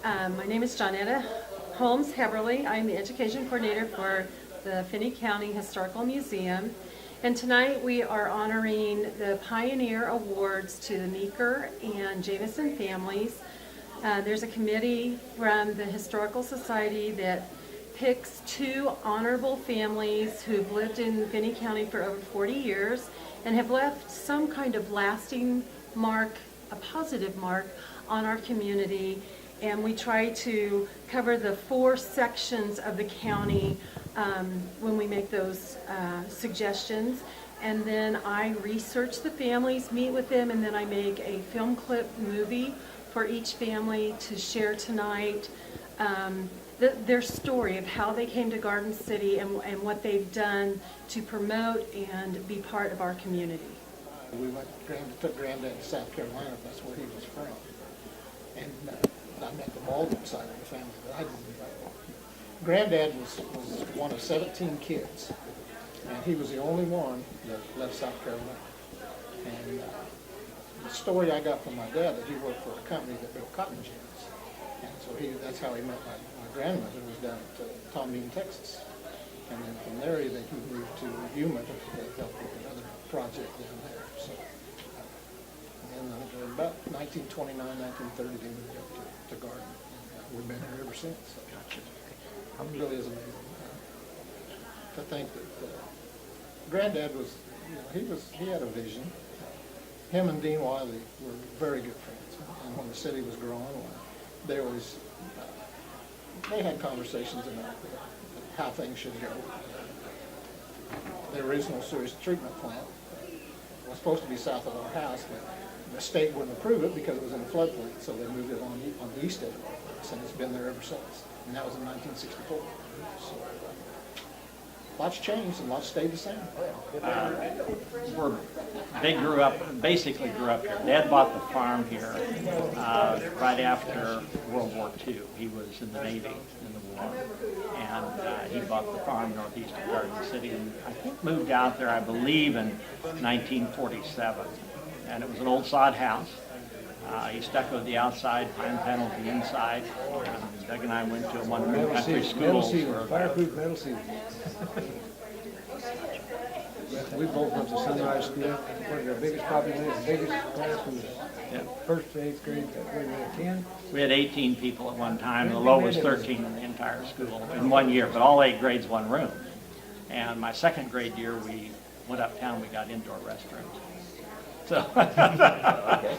My name is Johnetta Holmes Heberly. I'm the education coordinator for the Finney County Historical Museum. And tonight we are honoring the Pioneer Awards to the Meeker and Jameson families. There's a committee from the Historical Society that picks two honorable families who've lived in Finney County for over 40 years and have left some kind of lasting mark, a positive mark, on our community. And we try to cover the 4 sections of the county when we make those suggestions. And then I research the families, meet with them, and then I make a film clip movie for each family to share tonight. Their story of how they came to Garden City and what they've done to promote and be part of our community. We took Granddad to South Carolina, that's where he was from. And I met the Baldwin side of the family, but I didn't know. Granddad was one of 17 kids, and he was the only one that left South Carolina. And the story I got from my dad, that he worked for a company that built cotton gins. And so that's how he met my grandmother, was down at Tom Bean, Texas. And then from there, he moved to Yuma to help with another project down there. So, and about 1929, 1930, they moved up to Garden. And we've been here ever since. So it really is amazing to think that Granddad was, he had a vision. Him and Dean Wiley were very good friends. And when the city was growing, they always, they had conversations about how things should go. The original sewage treatment plant was supposed to be south of our house, but the state wouldn't approve it because it was in a floodplain, so they moved it on the east end of our place, and it's been there ever since. And that was in 1964. So, lots changed and lots stayed the same. They basically grew up here. Dad bought the farm here right after World War II. He was in the Navy in the war, and he bought the farm northeast of Garden City, and I think moved out there, I believe, in 1947. And it was an old sod house. He stuccoed the outside, pine paneled the inside. And Doug and I went to a one-room country school. Fireproof metal ceiling. We both went to Sunrise School. One of our biggest population, biggest class was first to 8th grade. We had 10. We had 18 people at one time. The low was 13 in the entire school in 1 year, but all 8 grades, one room. And my second grade year, we went uptown. We got indoor restrooms. So. Okay.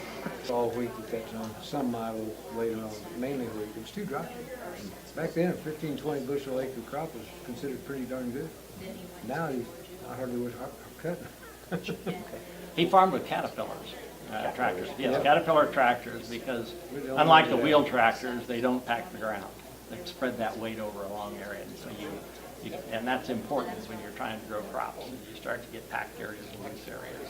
All wheat effects on some models later on, mainly wheat. It was too dry. Back then, a 15, 20 bushel acre crop was considered pretty darn good. Now, I hardly was cutting. He farmed with Caterpillars tractors. Yes, Yep. Caterpillar tractors, because unlike the wheel tractors, they don't pack the ground. They spread that weight over a long area, and so and that's important when you're trying to grow crops. You start to get packed areas and loose areas.